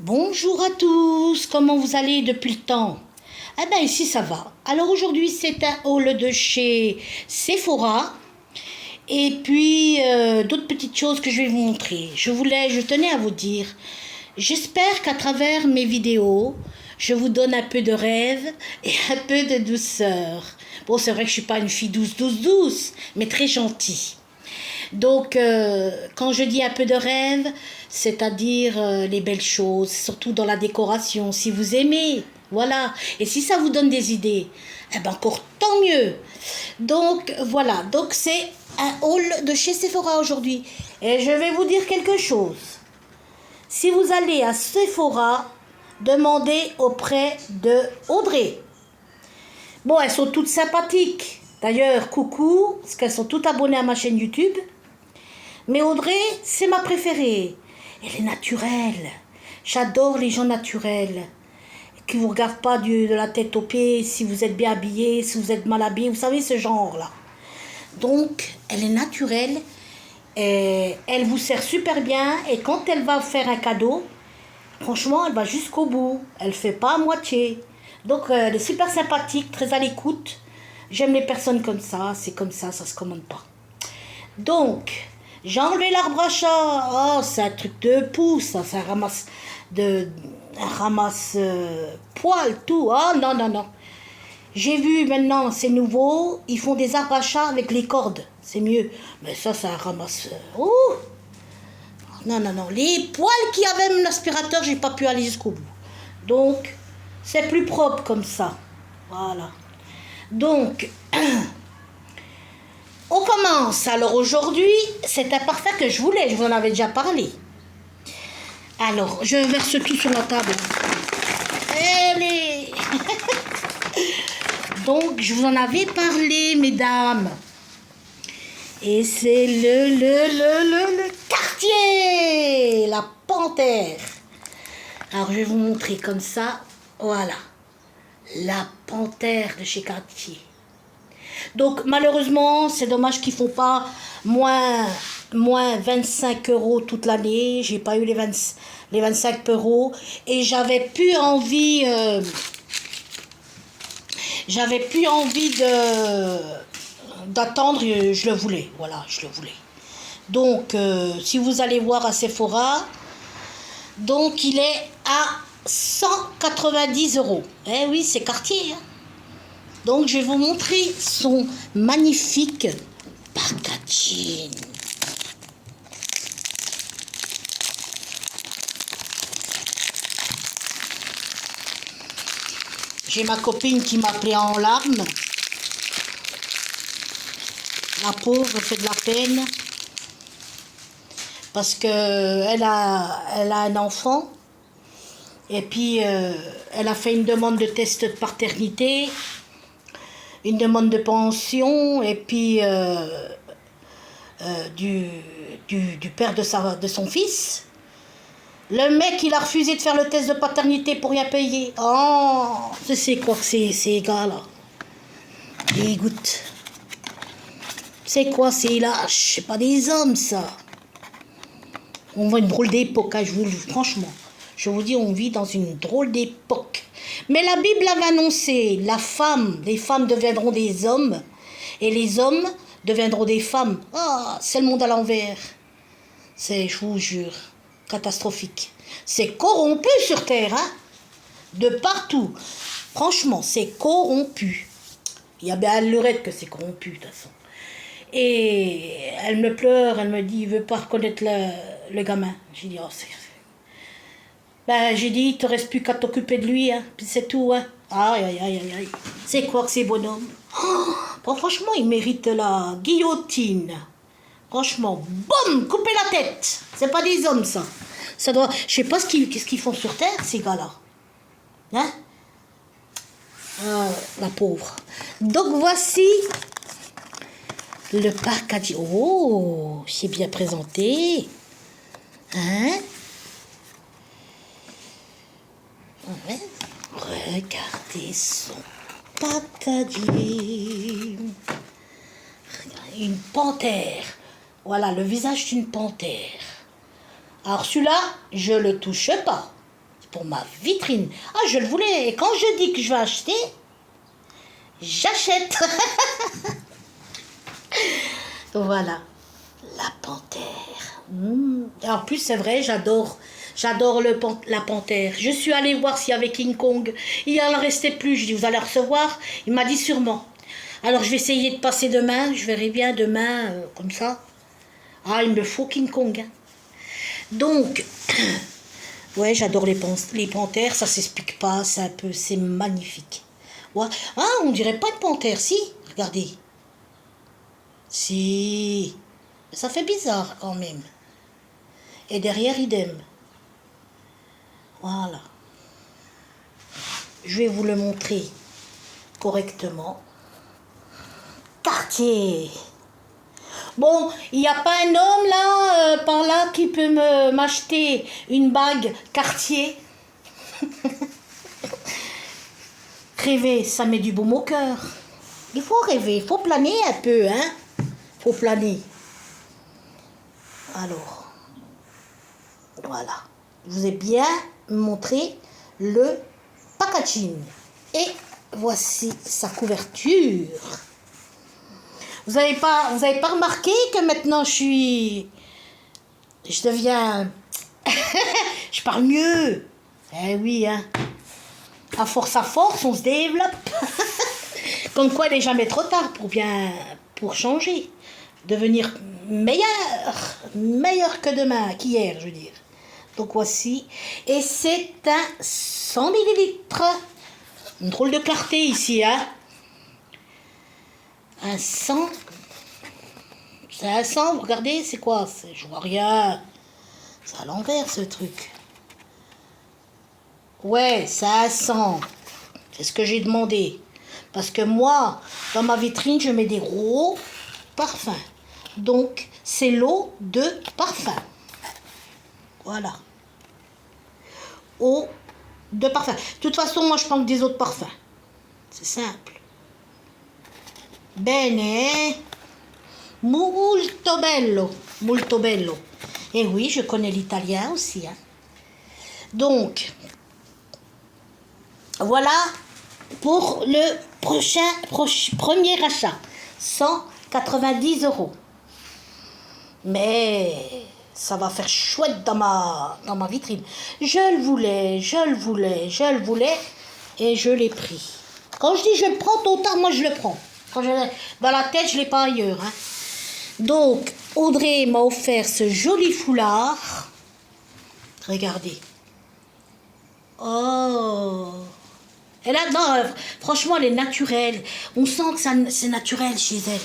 Bonjour à tous, comment vous allez depuis le temps? Eh bien ici ça va. Alors aujourd'hui c'est un haul de chez Sephora et puis d'autres petites choses que je vais vous montrer. Je tenais à vous dire, j'espère qu'à travers mes vidéos, je vous donne un peu de rêve et un peu de douceur. Bon, c'est vrai que je suis pas une fille douce, mais très gentille. Donc, quand je dis un peu de rêve, c'est-à-dire les belles choses, surtout dans la décoration, si vous aimez, voilà. Et si ça vous donne des idées, eh ben encore tant mieux. Donc, voilà. Donc, c'est un haul de chez Sephora aujourd'hui. Et je vais vous dire quelque chose. Si vous allez à Sephora, demandez auprès de Audrey. Bon, elles sont toutes sympathiques. D'ailleurs, coucou, parce qu'elles sont toutes abonnées à ma chaîne YouTube. Mais Audrey, c'est ma préférée. Elle est naturelle. J'adore les gens naturels. Qui ne vous regardent pas de la tête aux pieds, si vous êtes bien habillé, si vous êtes mal habillé. Vous savez, ce genre-là. Donc, elle est naturelle. Et elle vous sert super bien. Et quand elle va faire un cadeau, franchement, elle va jusqu'au bout. Elle ne fait pas à moitié. Donc, elle est super sympathique, très à l'écoute. J'aime les personnes comme ça. C'est comme ça se commande pas. Donc, j'ai enlevé l'arbre à chat. Oh, c'est un truc de pouce, ça. C'est un ramasse poil, tout. Oh, non, non, non. J'ai vu maintenant, c'est nouveau, ils font des arbres à chat avec les cordes. C'est mieux. Mais ça, c'est un ramasse. Oh! Non, non, non. Les poils qu'il y avait même l'aspirateur, j'ai pas pu aller jusqu'au bout. Donc, c'est plus propre comme ça. Voilà. Donc, on commence. Alors aujourd'hui, c'est un parfum que je voulais, je vous en avais déjà parlé. Alors, je verse tout sur la table. Allez. Donc, je vous en avais parlé, mesdames. Et c'est le Cartier, la panthère. Alors, je vais vous montrer comme ça. Voilà. La panthère de chez Cartier. Donc malheureusement, c'est dommage qu'ils ne font pas moins 25 € toute l'année. J'ai pas eu les 25 € et j'avais plus envie d'attendre. Je le voulais, voilà, je le voulais. Donc si vous allez voir à Sephora, donc il est à 190 €. Eh oui, c'est Cartier, hein. Donc, je vais vous montrer son magnifique packaging. J'ai ma copine qui m'a pris en larmes. La pauvre fait de la peine. Parce qu'elle a un enfant. Et puis, elle a fait une demande de test de paternité. Une demande de pension et puis du père de son fils. Le mec, il a refusé de faire le test de paternité pour rien payer. Oh, c'est quoi que ces gars-là? Dégoûte. C'est quoi ces lâches? C'est pas des hommes, ça. On voit une drôle d'époque, hein, franchement. Je vous dis, on vit dans une drôle d'époque. Mais la Bible avait annoncé, les femmes deviendront des hommes, et les hommes deviendront des femmes. Ah, c'est le monde à l'envers. C'est, je vous jure, catastrophique. C'est corrompu sur Terre, hein, de partout. Franchement, c'est corrompu. Il y a bien à lurette que c'est corrompu, de toute façon. Et elle me pleure, elle me dit, il veut pas reconnaître le gamin. J'ai dit, oh, c'est... Ben, j'ai dit, il te reste plus qu'à t'occuper de lui, hein, puis c'est tout, hein. Aïe, aïe, aïe, aïe, aïe. C'est quoi que ces bonhommes? Oh, bon, franchement, ils méritent la guillotine. Franchement, boum, couper la tête. C'est pas des hommes, ça. Ça doit... Je sais pas qu'est-ce qu'ils font sur Terre, ces gars-là. Hein? La pauvre. Donc, voici le packaging. Oh, c'est bien présenté. Hein? Ouais. Regardez son packaging. Une panthère. Voilà, le visage d'une panthère. Alors celui-là, je le touche pas. pour ma vitrine. Ah, je le voulais. Et quand je dis que je vais acheter, j'achète. Voilà. La panthère. En plus, c'est vrai, j'adore la panthère. Je suis allée voir s'il y avait King Kong. Il n'en restait plus. Je dis, vous allez recevoir? Il m'a dit sûrement. Alors, je vais essayer de passer demain. Je verrai bien demain, comme ça. Ah, il me faut King Kong. Hein. Donc, ouais, j'adore les panthères. Ça s'explique pas. C'est magnifique. Ouais. Ah, on dirait pas une panthère, si. Regardez. Si. Ça fait bizarre quand même. Et derrière, idem. Voilà. Je vais vous le montrer correctement. Cartier. Bon, il n'y a pas un homme là, par là, qui peut m'acheter une bague Cartier. Rêver, ça met du baume au cœur. Il faut rêver, il faut planer un peu, hein. Il faut planer. Alors, voilà. Je vous ai bien montré le packaging. Et voici sa couverture. Vous avez pas remarqué que maintenant je deviens... je parle mieux. Eh oui, hein. À force, on se développe. Comme quoi, il n'est jamais trop tard pour changer. Devenir meilleur que demain, qu'hier, je veux dire. Donc voici. Et c'est un 100 millilitres. Une drôle de clarté ici, hein. Un 100. C'est un 100, vous regardez, c'est quoi? Je vois rien. C'est à l'envers, ce truc. Ouais, c'est un 100. C'est ce que j'ai demandé. Parce que moi, dans ma vitrine, je mets des gros parfums. Donc, c'est l'eau de parfum. Voilà. Eau de parfum. De toute façon, moi, je prends que des eaux de parfum. C'est simple. Bene. Molto bello. Molto bello. Et oui, je connais l'italien aussi. Hein. Donc, voilà pour le premier achat. 190 €. Mais ça va faire chouette dans ma vitrine. Je le voulais et je l'ai pris. Quand je dis je le prends tôt ou tard, moi je le prends. Quand dans la tête, je ne l'ai pas ailleurs. Hein. Donc, Audrey m'a offert ce joli foulard. Regardez. Oh. Et là, non, franchement, elle est naturelle. On sent que c'est naturel chez elle.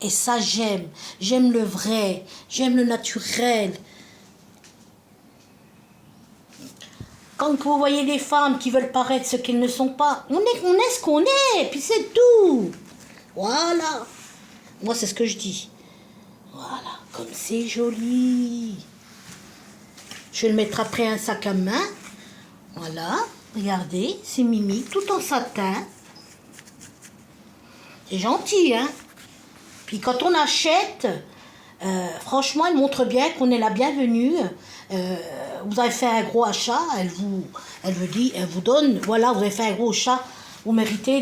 Et ça, j'aime. J'aime le vrai. J'aime le naturel. Quand vous voyez des femmes qui veulent paraître ce qu'elles ne sont pas, on est ce qu'on est, puis c'est tout. Voilà. Moi, c'est ce que je dis. Voilà, comme c'est joli. Je vais le mettre après un sac à main. Voilà, regardez, c'est Mimi, tout en satin. C'est gentil, hein. Puis quand on achète, franchement, elle montre bien qu'on est la bienvenue. Vous avez fait un gros achat, elle vous donne, voilà, vous avez fait un gros achat, vous méritez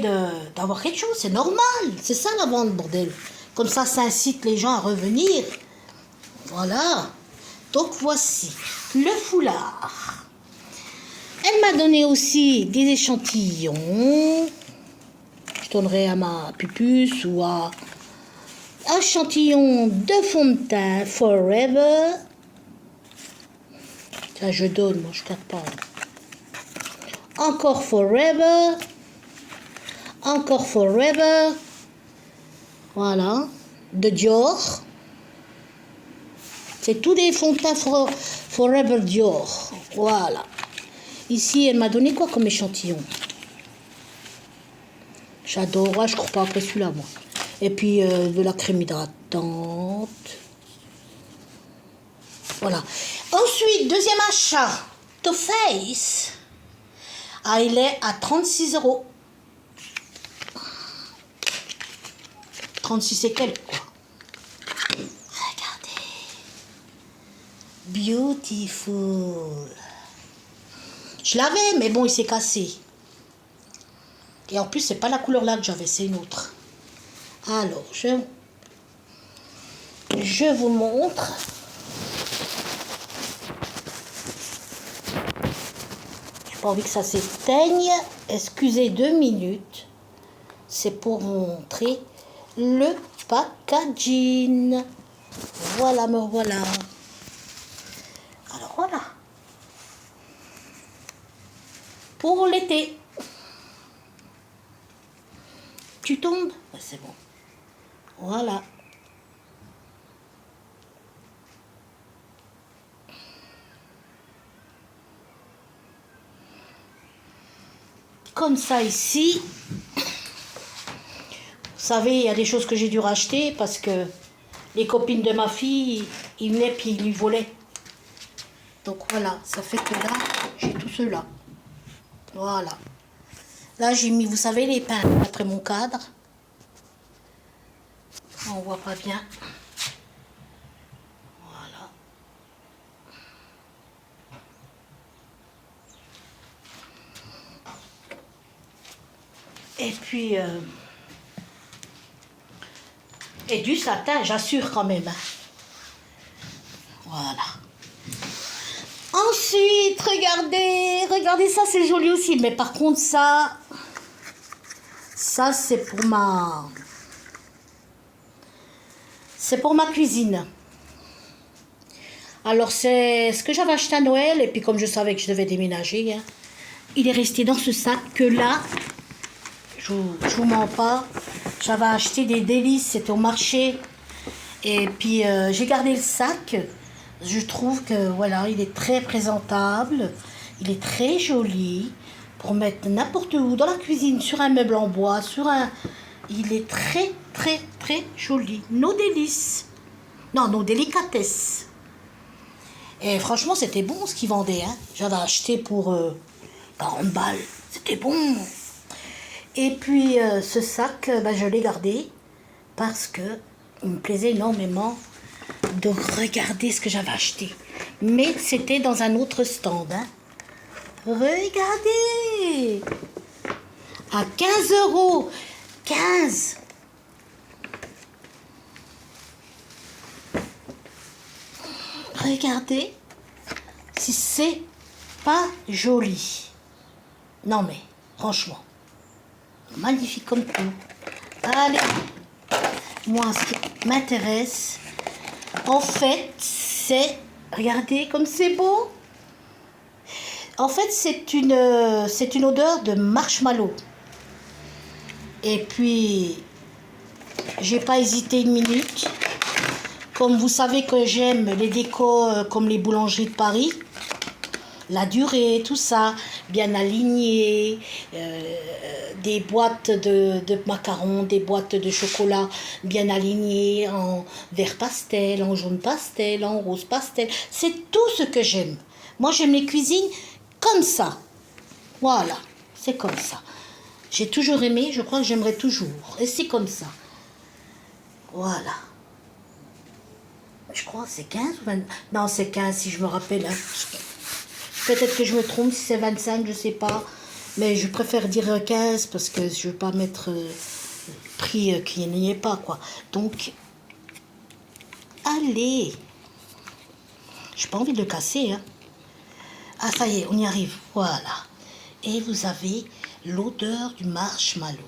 d'avoir quelque chose, c'est normal, c'est ça la vente, bordel. Comme ça incite les gens à revenir. Voilà. Donc voici le foulard. Elle m'a donné aussi des échantillons. Je donnerai à ma pupuce ou à un échantillon de fond de teint Forever. Ça, je donne, moi, je ne garde pas. Encore Forever. Encore Forever. Voilà. De Dior. C'est tous des fonds de teint Forever Dior. Voilà. Ici, elle m'a donné quoi comme échantillon? J'adore. Ouais, je ne cours pas après celui-là, moi. Et puis, de la crème hydratante. Voilà. Ensuite, deuxième achat. Too Faced. Ah, il est à 36 €. 36 et quelques, quoi. Regardez. Beautiful. Je l'avais, mais bon, il s'est cassé. Et en plus, c'est pas la couleur là que j'avais, c'est une autre. Alors, je vous montre. J'ai pas envie que ça s'éteigne. Excusez 2 minutes. C'est pour vous montrer le packaging. Voilà, me voilà. Alors voilà. Pour l'été. Tu tombes? Ouais, c'est bon. Voilà. Comme ça ici. Vous savez, il y a des choses que j'ai dû racheter parce que les copines de ma fille, ils venaient puis ils lui volaient. Donc voilà, ça fait que là, j'ai tout cela. Voilà. Là, j'ai mis, vous savez, les pains après mon cadre. On voit pas bien. Voilà. Et puis, et du satin, j'assure quand même. Voilà. Ensuite, regardez ça, c'est joli aussi. Mais par contre, ça c'est pour ma cuisine. Alors, c'est ce que j'avais acheté à Noël. Et puis, comme je savais que je devais déménager, hein, il est resté dans ce sac que là, je vous mens pas, j'avais acheté des délices, c'était au marché. Et puis, j'ai gardé le sac. Je trouve que, voilà, il est très présentable. Il est très joli pour mettre n'importe où, dans la cuisine, sur un meuble en bois, il est très, très, très joli. Nos délices. Non, nos délicatesses. Et franchement, c'était bon ce qu'ils vendaient. Hein. J'avais acheté pour 40 balles. C'était bon. Et puis, ce sac, je l'ai gardé parce que il me plaisait énormément de regarder ce que j'avais acheté. Mais c'était dans un autre stand. Hein. Regardez! À 15 €. 15! Regardez si c'est pas joli. Non mais, franchement, magnifique comme tout. Allez, moi ce qui m'intéresse, en fait, c'est, regardez comme c'est beau. En fait, c'est une odeur de marshmallow. Et puis, j'ai pas hésité une minute. Comme vous savez que j'aime les décos comme les boulangeries de Paris, la durée, tout ça, bien aligné, des boîtes de macarons, des boîtes de chocolat bien alignées en vert pastel, en jaune pastel, en rose pastel. C'est tout ce que j'aime. Moi, j'aime les cuisines comme ça. Voilà, c'est comme ça. J'ai toujours aimé, je crois que j'aimerais toujours. Et c'est comme ça. Voilà. Je crois que c'est 15 ou 20... Non, c'est 15 si je me rappelle. Hein. Peut-être que je me trompe, si c'est 25, je sais pas. Mais je préfère dire 15 parce que je veux pas mettre prix qui n'y est pas, quoi. Donc, allez. J'ai pas envie de le casser, hein. Ah, ça y est, on y arrive. Voilà. Et vous avez l'odeur du marshmallow.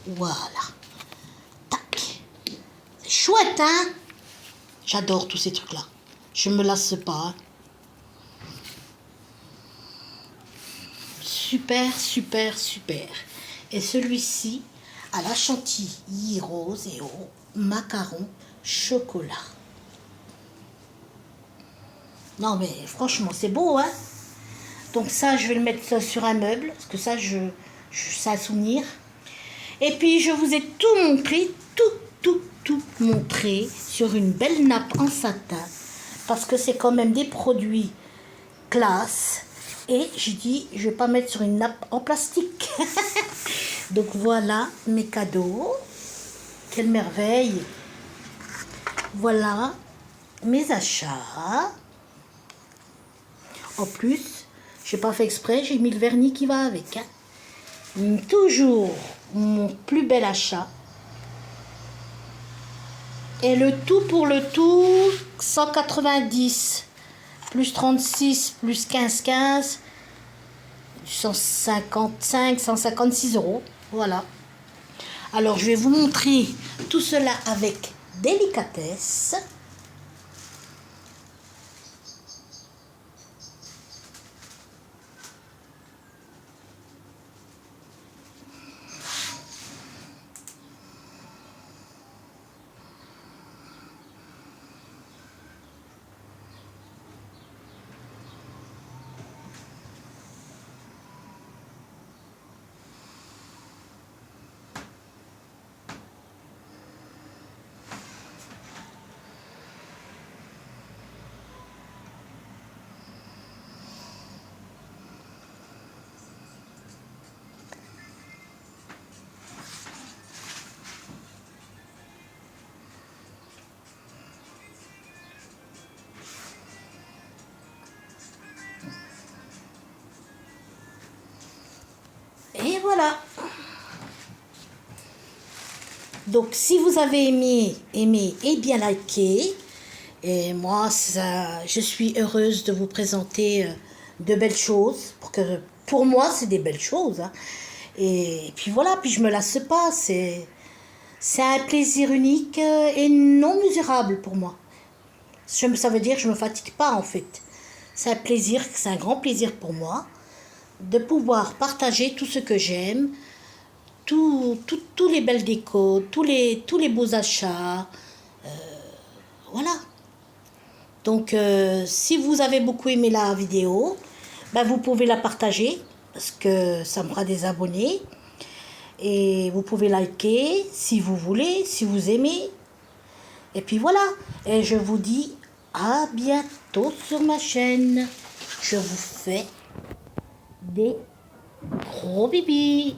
Voilà. Tac. C'est chouette, hein? J'adore tous ces trucs-là. Je me lasse pas. Hein. Super, super, super. Et celui-ci à la chantilly rose et au macaron chocolat. Non mais franchement, c'est beau, hein? Donc ça, je vais le mettre sur un meuble, parce que ça, c'est un souvenir. Et puis, je vous ai tout montré, tout montré sur une belle nappe en satin, parce que c'est quand même des produits classe. Et je dis, je vais pas mettre sur une nappe en plastique. Donc voilà mes cadeaux. Quelle merveille. Voilà mes achats. En plus, J'ai pas fait exprès, j'ai mis le vernis qui va avec. Hein. Toujours mon plus bel achat. Et le tout pour le tout, 190 plus 36 plus 15, 155, 156 euros. Voilà. Alors, je vais vous montrer tout cela avec délicatesse. Et voilà. Donc, si vous avez aimé et bien liké, et moi, je suis heureuse de vous présenter de belles choses. Pour moi, c'est des belles choses. Hein. Et puis voilà, puis je me lasse pas. C'est un plaisir unique et non mesurable pour moi. Ça veut dire que je ne me fatigue pas en fait. C'est un plaisir, c'est un grand plaisir pour moi de pouvoir partager tout ce que j'aime, tous les belles décos, tous les beaux achats. Voilà. Donc, si vous avez beaucoup aimé la vidéo, ben, vous pouvez la partager parce que ça me fera des abonnés. Et vous pouvez liker si vous voulez, si vous aimez. Et puis voilà. Et je vous dis à bientôt sur ma chaîne. Je vous fais des gros bibis.